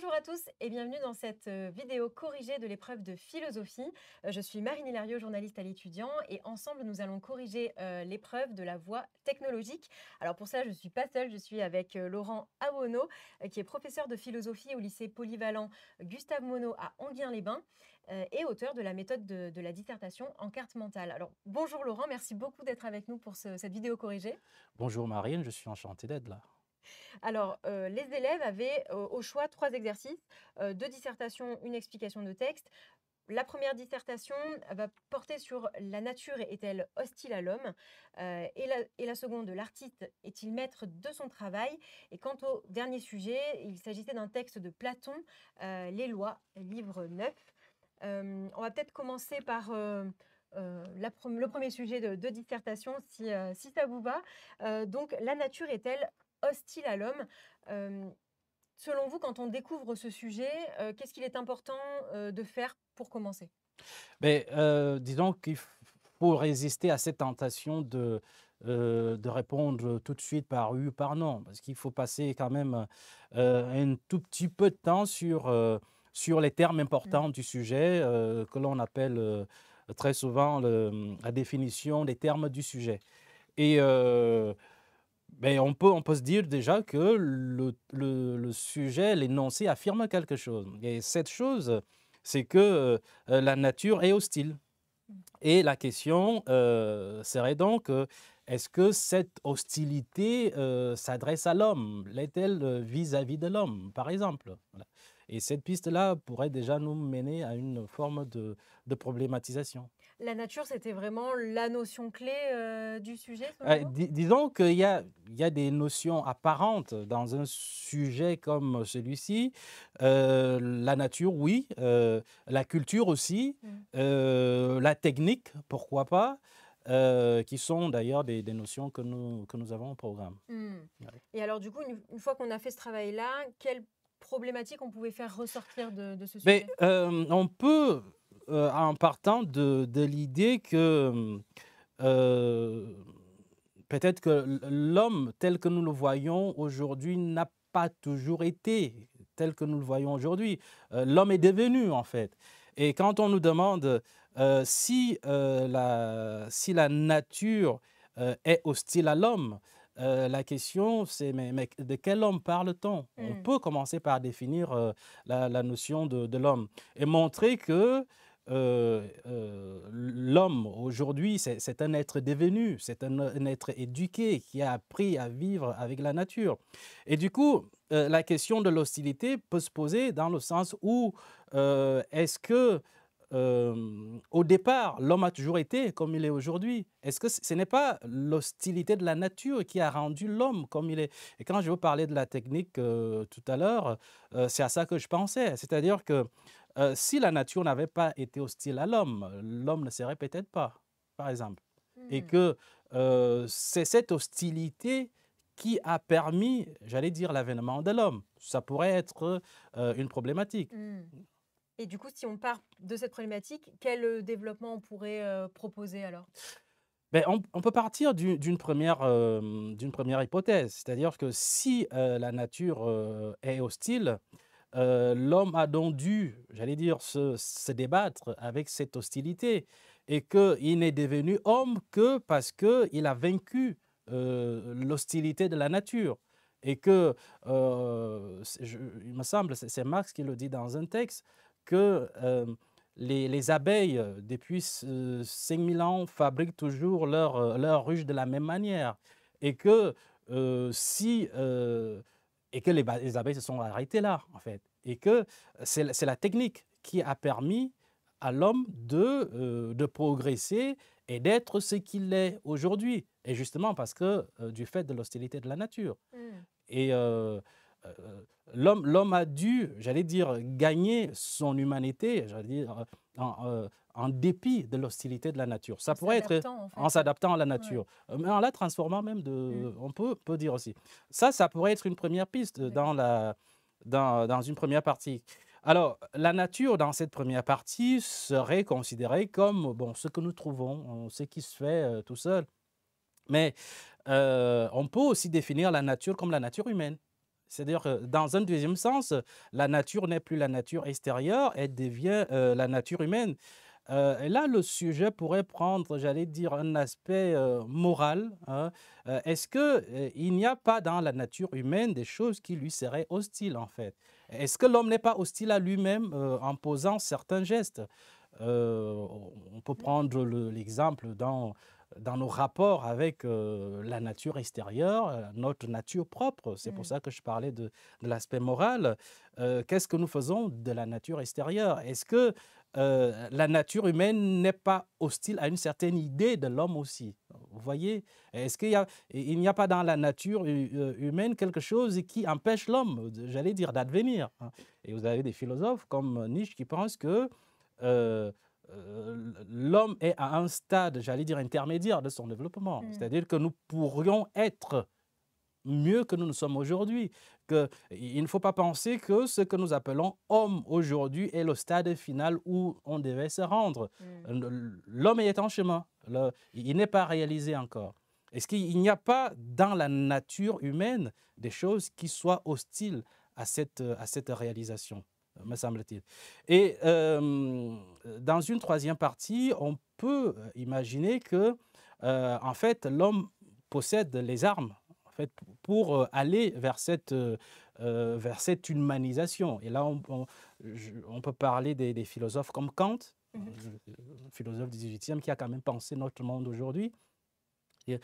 Bonjour à tous et bienvenue dans cette vidéo corrigée de l'épreuve de philosophie. Je suis Marine Hilario, journaliste à l'étudiant, et ensemble nous allons corriger l'épreuve de la voie technologique. Alors pour ça, je ne suis pas seule, je suis avec Laurent Awono, qui est professeur de philosophie au lycée polyvalent Gustave Monod à Enghien-les-Bains et auteur de la méthode de la dissertation en carte mentale. Alors bonjour Laurent, merci beaucoup d'être avec nous pour cette vidéo corrigée. Bonjour Marine, je suis enchanté d'être là. Alors, les élèves avaient, au choix 3 exercices, 2 dissertations, 1 explication de texte. La première dissertation va porter sur «La nature est-elle hostile à l'homme?» et la seconde, «L'artiste est-il maître de son travail?» Et quant au dernier sujet, il s'agissait d'un texte de Platon, «Les Lois», livre 9. On va peut-être commencer par, le premier sujet de dissertation si ça vous va. Donc la nature est-elle hostile à l'homme? Hem, Selon vous, quand on découvre ce sujet, qu'est-ce qu'il est important, de faire pour commencer? Mais, disons qu'il faut résister à cette tentation de répondre tout de suite par oui ou par non, parce qu'il faut passer quand même, un tout petit peu de temps sur les termes Mmh. importants du sujet, que l'on appelle, très souvent la définition des termes du sujet et beh, on peut se dire déjà que le sujet, l'énoncé affirme quelque chose et cette chose, c'est que, la nature est hostile Mmh. et la question, serait donc, est-ce que cette hostilité, s'adresse à l'homme? L'est-elle, vis-à-vis de l'homme, par exemple? Voilà et cette piste-là pourrait déjà nous mener à une forme de problématisation. La nature, c'était vraiment la notion clé, du sujet selon vous? Disons qu'il y a des notions apparentes dans un sujet comme celui-ci. La nature, oui, la culture aussi, Mmh. la technique, pourquoi pas, qui sont d'ailleurs des notions que nous avons au programme. Mmh. Ouais. Et alors du coup, une fois qu'on a fait ce travail-là, quelles problématiques on pouvait faire ressortir de ce Mais, sujet? on peut, en partant de l'idée que, peut-être que l'homme tel que nous le voyons aujourd'hui n'a pas toujours été tel que nous le voyons aujourd'hui. L'homme est devenu, en fait. Et quand on nous demande, si la nature, est hostile à l'homme, la question c'est: «Mais de quel homme parle-t-on?» On Mmh. peut commencer par définir, la notion de l'homme et montrer que, l'homme aujourd'hui, c'est un être devenu, c'est un être éduqué qui a appris à vivre avec la nature. Et du coup, la question de l'hostilité peut se poser dans le sens où, est-ce que, au départ, l'homme a toujours été comme il est aujourd'hui? Est-ce que ce n'est pas l'hostilité de la nature qui a rendu l'homme comme il est? Et quand je vous parlais de la technique, tout à l'heure, c'est à ça que je pensais. C'est-à-dire que, si la nature n'avait pas été hostile à l'homme, l'homme ne serait peut-être pas, par exemple. Et Mmh. que, c'est cette hostilité qui a permis, j'allais dire, l'avènement de l'homme. Ça pourrait être, une problématique. Mmh. Et du coup, si on part de cette problématique, quel, développement on pourrait, proposer alors? Beh, on peut partir d'une première hypothèse, c'est-à-dire que si, la nature, est hostile, l'homme a donc dû, j'allais dire, se débattre avec cette hostilité et qu'il n'est devenu homme que parce qu'il a vaincu, l'hostilité de la nature et que, il me semble, c'est Marx qui le dit dans un texte que, les abeilles, depuis 5 000 ans, fabriquent toujours leur ruche de la même manière et que, si, et que les abeilles se sont arrêtées là, en fait. Et que c'est la technique qui a permis à l'homme de progresser et d'être ce qu'il est aujourd'hui. Et justement parce que, du fait de l'hostilité de la nature. Mmh. Et l'homme a dû, j'allais dire, gagner son humanité, j'allais dire, en dépit de l'hostilité de la nature. Ça En pourrait être s'adaptant en en fait. s'adaptant à la Ouais. nature, mais en la transformant même Mmh. on peut dire aussi. Ça pourrait être une première piste D'accord. dans une première partie. Alors, la nature dans cette première partie serait considérée comme, bon, ce que nous trouvons, ce qui se fait, tout seul. Mais, on peut aussi définir la nature comme la nature humaine. C'est-à-dire que dans un deuxième sens, la nature n'est plus la nature extérieure, elle devient la nature humaine. Et là, le sujet pourrait prendre, j'allais dire, un aspect moral, hein. Est-ce que il n'y a pas dans la nature humaine des choses qui lui seraient hostiles, en fait? Est-ce que l'homme n'est pas hostile à lui-même en posant certains gestes? On peut Mmh. prendre l'exemple dans nos rapports avec la nature extérieure, notre nature propre. C'est pour Mmh. ça que je parlais de l'aspect moral. Qu'est-ce que nous faisons de la nature extérieure? Est-ce que la nature humaine n'est pas hostile à une certaine idée de l'homme aussi? Vous voyez? Est-ce il n'y a pas dans la nature humaine quelque chose qui empêche l'homme, j'allais dire, d'advenir, hein? Et vous avez des philosophes comme Nietzsche qui pensent que euh, l'homme est à un stade, j'allais dire, intermédiaire de son développement. Mmh. C'est-à-dire que nous pourrions être mieux que nous ne sommes aujourd'hui. Il ne faut pas penser que ce que nous appelons homme aujourd'hui est le stade final où on devait se rendre. Mmh. L'homme est en chemin. Il n'est pas réalisé encore. Est-ce qu'il n'y a pas dans la nature humaine des choses qui soient hostiles à cette réalisation, me semble-t-il? Et dans une troisième partie, on peut imaginer que, en fait, l'homme possède les armes en fait, pour aller vers cette humanisation. Et là, on peut parler des philosophes comme Kant, Mmh. un philosophe du 18e qui a quand même pensé notre monde aujourd'hui. Et,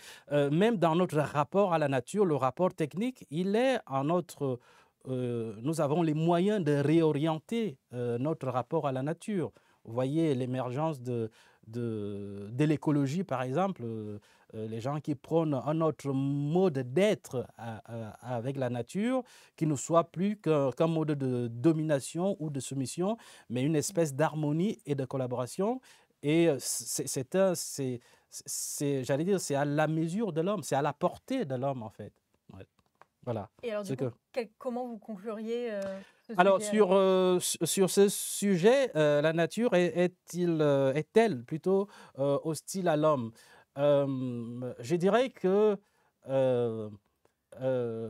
même dans notre rapport à la nature, le rapport technique, il est en notre... nous avons les moyens de réorienter notre rapport à la nature. Vous voyez l'émergence de l'écologie, par exemple, les gens qui prônent un autre mode d'être avec la nature, qui ne soit plus qu'un mode de domination ou de soumission, mais une espèce d'harmonie et de collaboration. Et j'allais dire, c'est à la mesure de l'homme, c'est à la portée de l'homme, en fait. Ouais. Voilà. Et alors, Ce du coup, que... comment vous concluriez ce Alors, sujet alors? sur ce sujet, la nature est-elle plutôt hostile à l'homme? Je dirais que euh,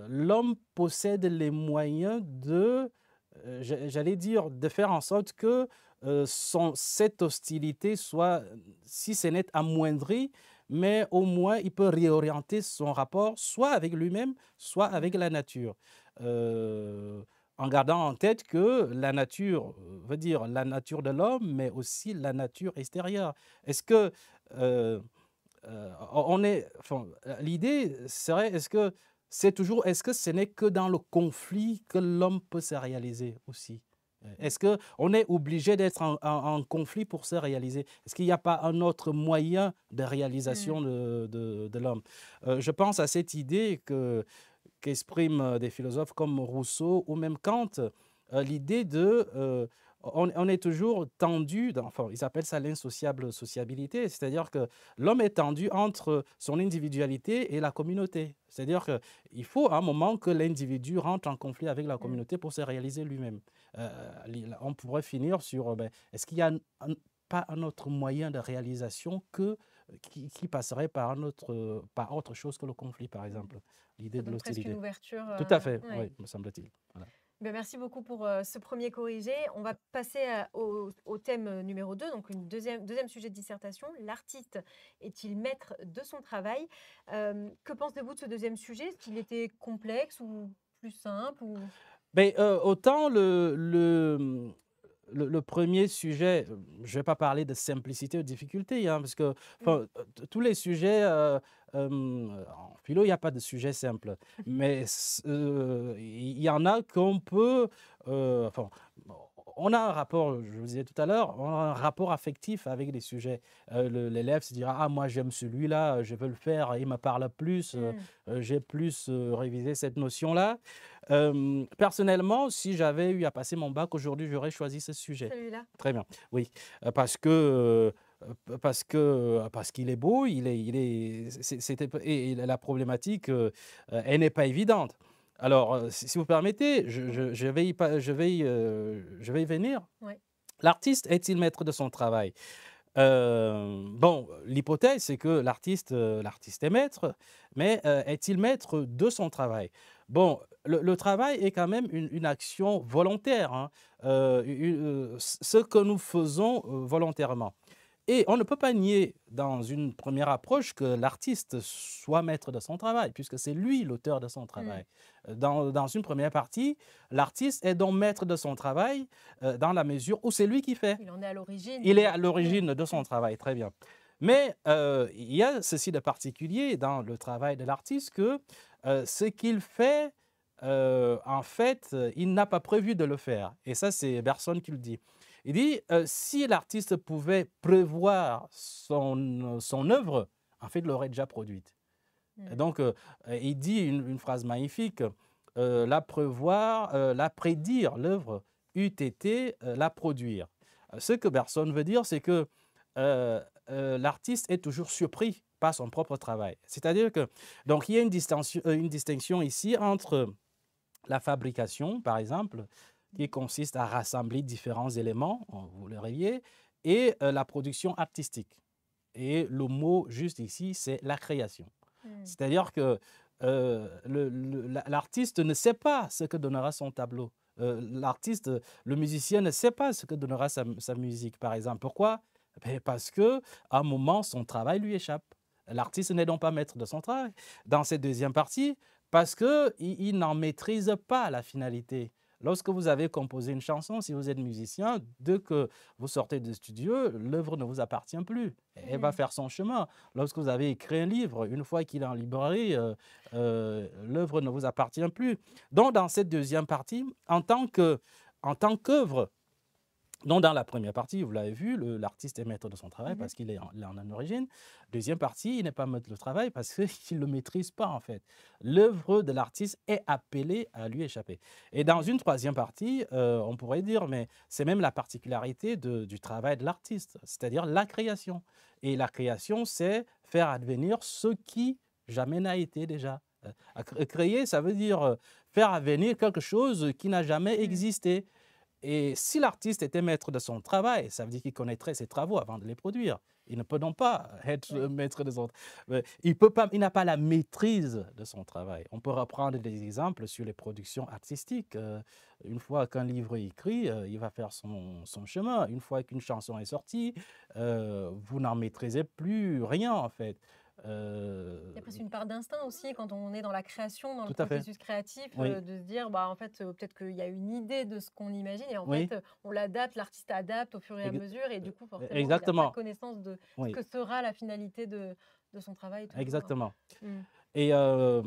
l'homme possède les moyens j'allais dire, de faire en sorte que cette hostilité soit, si ce n'est amoindrie, mais au moins il peut réorienter son rapport soit avec lui-même, soit avec Mmh. la nature. Euh, En gardant en tête que la nature veut dire la nature de l'homme, mais aussi la nature extérieure. Est-ce que enfin, l'idée serait, est-ce que ce n'est que dans le conflit que l'homme peut se réaliser aussi? Mmh. Est-ce qu'on est obligé d'être en conflit pour se réaliser? Est-ce qu'il n'y a pas un autre moyen de réalisation Mmh. de l'homme? Je pense à cette idée qu'expriment des philosophes comme Rousseau ou même Kant, l'idée on est toujours tendu, enfin, ils appellent ça l'insociable sociabilité, c'est-à-dire que l'homme est tendu entre son individualité et la communauté. C'est-à-dire qu'il faut à un moment que l'individu rentre en conflit avec la Mmh. communauté pour se réaliser lui-même. On pourrait finir sur, est-ce qu'il y a pas un autre moyen de réalisation qui passerait par autre chose que le conflit, par Mmh. exemple, l'idée Ça de donne presque une l'hostilité. ouverture, Tout à fait, ouais. oui, me semble-t-il. Voilà. Ben, merci beaucoup pour ce premier corrigé. On va passer au thème numéro 2, donc une deuxième sujet de dissertation. L'artiste est-il maître de son travail? Que pensez-vous de ce deuxième sujet? Est-ce qu'il était complexe ou plus simple ou... Ben, autant le premier sujet, je ne vais pas parler de simplicité ou de difficulté, hein, parce que Mm. enfin, tous les sujets, en philo, il n'y a pas de sujet simple. Mais il y en a qu'on peut... enfin, on a un rapport, je vous disais tout à l'heure, on a un rapport affectif avec les sujets. L'élève se dira, ah, moi j'aime celui-là, je veux le faire, il me parle plus, Mm. j'ai plus révisé cette notion-là. Personnellement, si j'avais eu à passer mon bac aujourd'hui, j'aurais choisi ce sujet. Celui-là? Très bien, oui, parce qu'il est beau, et la problématique, elle n'est pas évidente. Alors, si vous permettez, Mhm. je vais y venir. Ouais. L'artiste est-il maître de son travail? Bon, l'hypothèse, c'est que l'artiste est maître, mais est-il maître de son travail? Bon, le travail est quand même une action volontaire, hein, ce que nous faisons volontairement. Et on ne peut pas nier dans une première approche que l'artiste soit maître de son travail, puisque c'est lui l'auteur de son Mmh. travail. Dans une première partie, l'artiste est donc maître de son travail dans la mesure où c'est lui qui fait. Il en est à l'origine, Il il est est à pionnier. l'origine de son Mmh. travail, très bien. Mais il y a ceci de particulier dans le travail de l'artiste que ce qu'il fait, en fait, il n'a pas prévu de le faire. Et ça, c'est Bergson qui le dit. Il dit, si l'artiste pouvait prévoir son œuvre, en fait, il l'aurait déjà produite. Et Mmh. donc, il dit une phrase magnifique, la prévoir, la prédire, l'œuvre, eût été la produire. Ce que Bergson veut dire, c'est que l'artiste est toujours surpris par son propre travail. C'est-à-dire que, donc, il y a une distinction ici entre la fabrication, par exemple, qui consiste à rassembler différents éléments, vous le rayez, et la production artistique. Et le mot juste ici, c'est la création. Mmh. C'est-à-dire que l'artiste ne sait pas ce que donnera son tableau. L'artiste, le musicien ne sait pas ce que donnera sa musique, par exemple. Pourquoi? Ben, parce qu'à un moment, son travail lui échappe. L'artiste n'est donc pas maître de son travail. Dans cette deuxième partie, parce qu'il n'en maîtrise pas la finalité. Lorsque vous avez composé une chanson, si vous êtes musicien, dès que vous sortez du studio, l'œuvre ne vous appartient plus. Elle va Mmh. faire son chemin. Lorsque vous avez écrit un livre, une fois qu'il est en librairie, l'œuvre ne vous appartient plus. Donc, dans cette deuxième partie, en tant qu'œuvre, donc, dans la première partie, vous l'avez vu, l'artiste est maître de son travail Mmh. parce il est en origine. Deuxième partie, il n'est pas maître de travail parce qu'il ne le maîtrise pas, en fait. L'œuvre de l'artiste est appelée à lui échapper. Et dans Mmh. une troisième partie, on pourrait dire, mais c'est même la particularité du travail de l'artiste, c'est-à-dire la création. Et la création, c'est faire advenir ce qui jamais n'a été déjà. Créer, ça veut dire faire advenir quelque chose qui n'a jamais Mmh. existé. Et si l'artiste était maître de son travail, ça veut dire qu'il connaîtrait ses travaux avant de les produire. Il ne peut donc pas être Oui. maître de son il peut pas, il n'a pas la maîtrise de son travail. On peut reprendre des exemples sur les productions artistiques. Une fois qu'un livre est écrit, il va faire son chemin. Une fois qu'une chanson est sortie, vous n'en maîtrisez plus rien en fait. Il y a Euh, presque une part d'instinct aussi quand on est dans la création, dans le Tout à fait. processus créatif, Oui, de se dire, bah, en fait, peut-être qu'il y a une idée de ce qu'on imagine et en oui, fait, on l'adapte, l'artiste adapte au fur et à ex- mesure et du coup, forcément, il a pas exactement. connaissance de ce Oui, que sera la finalité de son travail toujours, hein. exactement. Mmh. Et bah,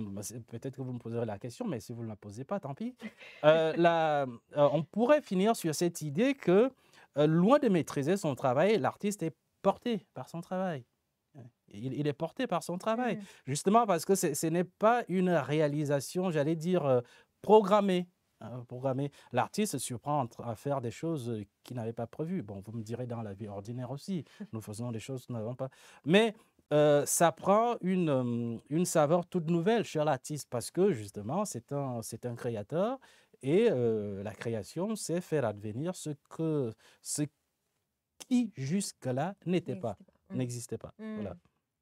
peut-être que vous me poserez la question, mais si vous ne la posez pas, tant pis. On pourrait finir sur cette idée que, loin de maîtriser son travail, l'artiste est porté par son travail. Il est porté par son travail, Mmh. justement parce que ce n'est pas une réalisation, j'allais dire, programmée, programmée. L'artiste se surprend à faire des choses, qu'il n'avait pas prévues. Bon, vous me direz dans la vie ordinaire aussi, nous faisons des choses que nous n'avons pas, mais ça prend une saveur toute nouvelle chez l'artiste parce que justement c'est un créateur et la création, c'est faire advenir ce qui jusque-là n'était pas, N'existait pas. Mmh. n'existait pas. Mmh. Voilà.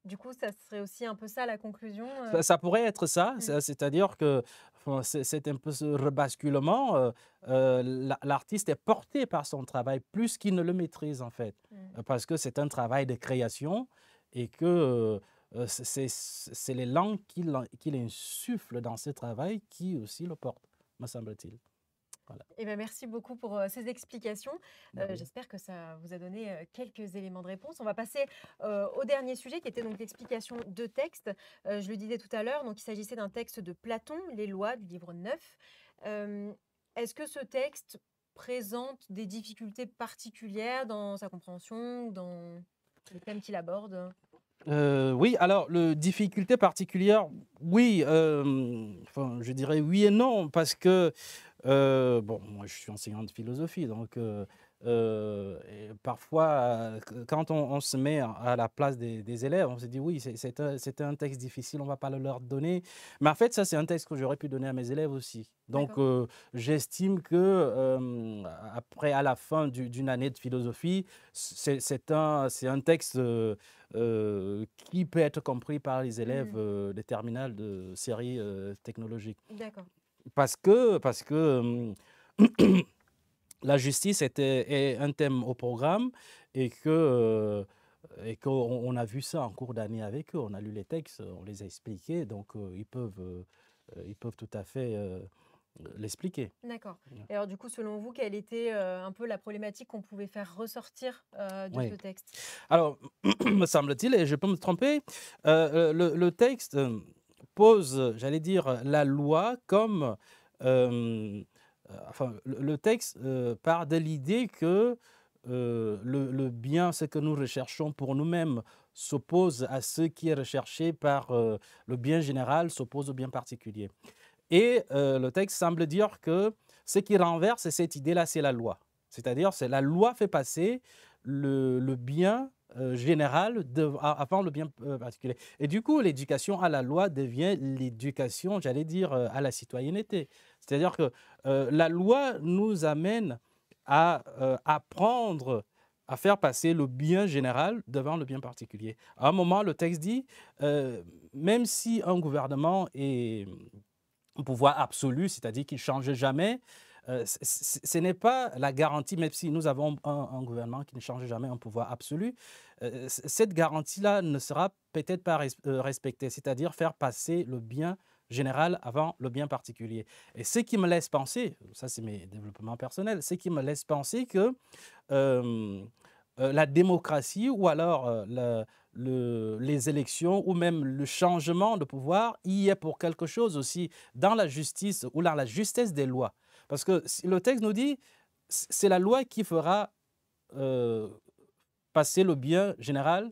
Du coup, ça serait aussi un peu ça la conclusion, Ça pourrait être ça, Mmh. c'est-à-dire que enfin, c'est un peu ce rebasculement, l'artiste est porté par son travail plus qu'il ne le maîtrise en fait, Mmh. parce que c'est un travail de création et que, c'est l'élan qu'il insuffle dans ce travail qui aussi le porte, me semble-t-il. Voilà, Eh ben, merci beaucoup pour, ces explications. de rien. J'espère que ça vous a donné, quelques éléments de réponse. On va passer, au dernier sujet qui était donc l'explication de texte. Je le disais tout à l'heure, donc il s'agissait d'un texte de Platon, Les Lois du livre 9. Hem, Est-ce que ce texte présente des difficultés particulières dans sa compréhension, dans les thèmes qu'il aborde? Oui, alors le difficulté particulière, oui, enfin, je dirais oui et non parce que, bon, moi je suis enseignant de philosophie donc et parfois, quand on se met à la place des élèves, on se dit: «Oui, c'est un texte difficile, on va pas le leur donner». Mais en fait, ça, c'est un texte que j'aurais pu donner à mes élèves aussi. Donc D'accord. j'estime que, après à la fin d'une année de philosophie, c'est un texte, qui peut être compris par les élèves Mmh. des terminales de série technologique. D'accord. Parce que la justice est un thème au programme et qu'on a vu ça en cours d'année avec eux. On a lu les textes, on les a expliqués, donc ils peuvent tout à fait l'expliquer. D'accord. Ouais. Et alors du coup, selon vous, quelle était, un peu la problématique qu'on pouvait faire ressortir, de ce Oui. texte? Alors, me semble-t-il, et je peux me tromper, le texte pose, j'allais dire, la loi comme, enfin, le texte part de l'idée que le bien, ce que nous recherchons pour nous-mêmes, s'oppose à ce qui est recherché par le bien général, s'oppose au bien particulier. Et le texte semble dire que ce qui renverse cette idée-là, c'est la loi. C'est-à-dire, c'est la loi fait passer le bien général avant le bien particulier. Et du coup, l'éducation à la loi devient l'éducation, j'allais dire, à la citoyenneté. C'est-à-dire que la loi nous amène à apprendre à faire passer le bien général devant le bien particulier. À un moment, le texte dit, même si un gouvernement est un pouvoir absolu, c'est-à-dire qu'il ne change jamais. Ce n'est pas la garantie, même si nous avons un gouvernement qui ne change jamais un pouvoir absolu, cette garantie-là ne sera peut-être pas respectée, c'est-à-dire faire passer le bien général avant le bien particulier. Et ce qui me laisse penser, ça c'est mes développements personnels, ce qui me laisse penser que euh, la démocratie ou alors les élections ou même le changement de pouvoir y est pour quelque chose aussi dans la justice ou dans la justesse des lois. Parce que si le texte nous dit, c'est la loi qui fera euh, passer le bien général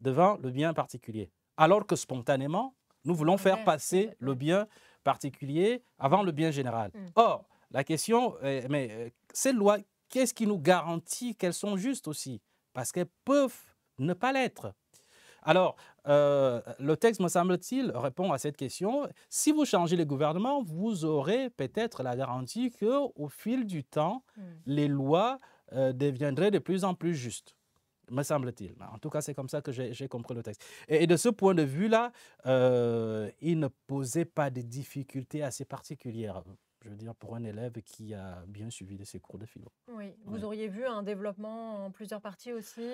devant le bien particulier. Alors que spontanément, nous C'est voulons faire l'inverse, en passer fait, le ouais. bien particulier avant le bien général. Mmh. Or, la question est, mais ces lois, qu'est-ce qui nous garantit qu'elles sont justes aussi? Parce qu'elles peuvent ne pas l'être. Alors, le texte, me semble-t-il, répond à cette question. Si vous changez les gouvernements, vous aurez peut-être la garantie qu'au fil du temps, Mmh. les lois deviendraient de plus en plus justes, me semble-t-il. En tout cas, c'est comme ça que j'ai compris le texte. Et de ce point de vue-là, il ne posait pas de difficultés assez particulières, je veux dire, pour un élève qui a bien suivi de ses cours de philo. Oui. Vous Oui. auriez vu un développement en plusieurs parties aussi,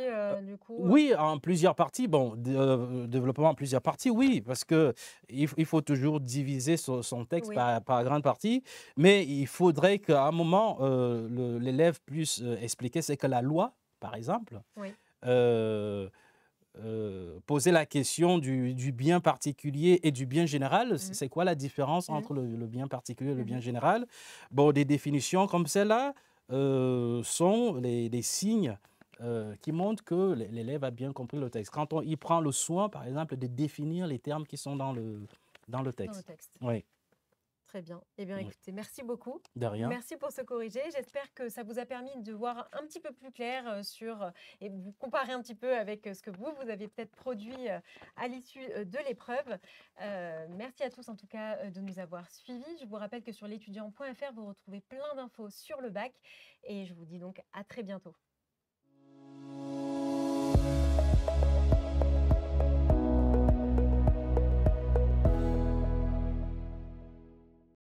du coup, Oui, en plusieurs parties. Bon, développement en plusieurs parties, oui, parce que il faut toujours diviser son texte Oui. par grande partie, mais il faudrait qu'à un moment, l'élève puisse expliquer ce que la loi, par exemple, Oui. euh, poser la question du bien particulier et du bien général. Mmh. C'est quoi la différence Mmh. entre le bien particulier et le bien Mmh. général? Bon, des définitions comme celle-là sont les signes qui montrent que l'élève a bien compris le texte. Quand il prend le soin, par exemple, de définir les termes qui sont dans le Dans le texte. texte. Oui, Très bien. Eh bien, oui, écoutez, merci beaucoup. de rien. Merci pour ce corrigé. J'espère que ça vous a permis de voir un petit peu plus clair sur et de vous comparer un petit peu avec ce que vous avez peut-être produit à l'issue de l'épreuve. Merci à tous en tout cas de nous avoir suivis. Je vous rappelle que sur l'étudiant.fr, vous retrouvez plein d'infos sur le bac et je vous dis donc à très bientôt.